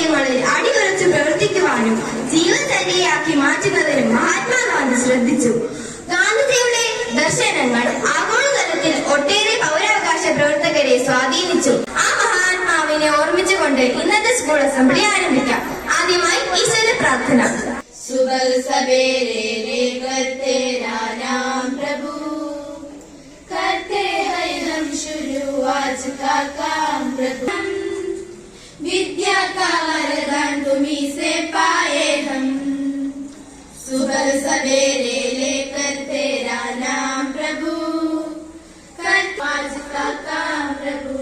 മൂല്യങ്ങളിൽ അടിയുറച്ച് പ്രവർത്തിക്കുവാനും ജീവചര്യയാക്കി മാറ്റുന്നതിനും മഹാത്മാഗാന്ധി ശ്രദ്ധിച്ചു. ഗാന്ധിജിയുടെ ദർശനങ്ങൾ ആഗോളതലത്തിൽ ഒട്ടേറെ പൗരാവകാശ പ്രവർത്തകരെ സ്വാധീനിച്ചു. ആ മഹാത്മാവിനെ ഓർമ്മിച്ചുകൊണ്ട് ഇന്നത്തെ സ്കൂൾ അസംബ്ലി ആരംഭിക്കാം. ആദ്യമായി ഈശ്വര പ്രാർത്ഥന. सुबह सवेरे लेकर तेरा नाम प्रभु, करते हैं हम शुरू आज का काम प्रभु। विद्या का वरदान तुम्हीं से पाए हम, सुबह सवेरे लेकर तेरा नाम प्रभु, करते आज का काम प्रभु।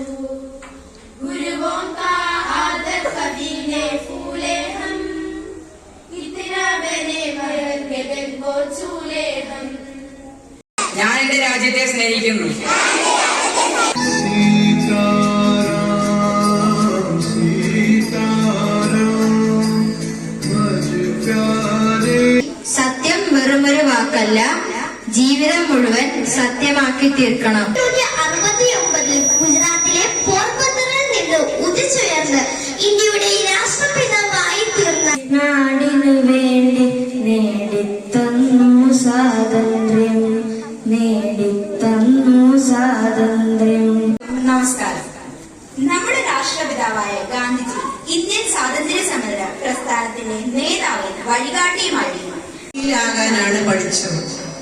गुरुओं का आदर कभी ने फूले हम, ഞാൻ എന്റെ രാജ്യത്തെ സ്നേഹിക്കുന്നു. സത്യം വെറുമൊരു വാക്കല്ല, ജീവിതം മുഴുവൻ സത്യമാക്കി തീർക്കണം. 1969 ഗുജറാത്തിലെ പോർബന്തറിൽ നിന്ന് ഉദിച്ചുയർന്ന് ഇന്ത്യയുടെ രാഷ്ട്രപിതാവായി തീർന്ന നാടിനു വേണ്ടി നേടിത്തന്നു സ്വാതന്ത്ര്യം, നേടിത്തന്നു സ്വാതന്ത്ര്യം. നമസ്കാരം. നമ്മുടെ രാഷ്ട്രപിതാവായ ഗാന്ധിജി ഇന്ത്യൻ സ്വാതന്ത്ര്യ സമര പ്രസ്ഥാനത്തിന്റെ നേതാവും വഴികാട്ടിയുമായിരുന്നു. ാകാനാണ് പഠിച്ചത്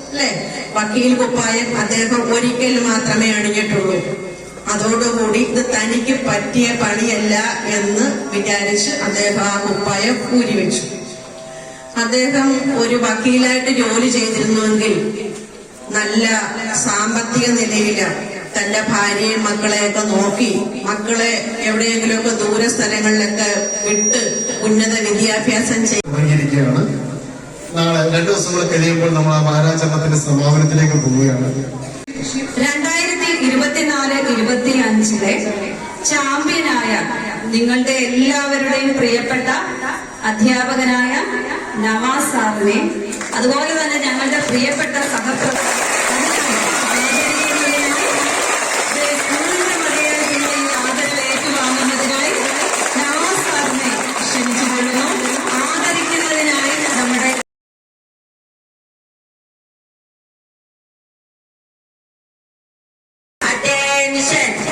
അല്ലെ? വക്കീൽ കുപ്പായം അദ്ദേഹം ഒരിക്കൽ മാത്രമേ അണിഞ്ഞിട്ടുള്ളൂ. അതോടുകൂടി ഇത് തനിക്ക് പറ്റിയ പണിയല്ല എന്ന് വിചാരിച്ച് അദ്ദേഹം ആ കുപ്പായം ഊരിവെച്ചു. അദ്ദേഹം ഒരു വക്കീലായിട്ട് ജോലി ചെയ്തിരുന്നുവെങ്കിൽ നല്ല സാമ്പത്തിക നിലയില് തന്റെ ഭാര്യയും മക്കളെയൊക്കെ നോക്കി, മക്കളെ എവിടെയെങ്കിലുമൊക്കെ ദൂര സ്ഥലങ്ങളിലൊക്കെ വിട്ട് ഉന്നത വിദ്യാഭ്യാസം ചെയ്തിരിക്കുകയാണ്. നാളെ 2 ദിവസം കൂടെ കഴിയുമ്പോൾ നമ്മൾ ആ വാരാചരണത്തിന്റെ സമാപനത്തിലേക്ക് പോവുകയാണ്. 2024-25 ചാമ്പ്യനായ നിങ്ങളുടെ എല്ലാവരുടെയും പ്രിയപ്പെട്ട അധ്യാപകനായ നവാസ് സാറിനെ, അതുപോലെ തന്നെ ഞങ്ങളുടെ പ്രിയപ്പെട്ട ആദരവ് ഏറ്റുവാങ്ങുന്നതിനായി നവാസ് സാറിനെ ക്ഷണിച്ചുകൊള്ളുന്നു. ആദരിക്കുന്നതിനായി നമ്മുടെ Attention!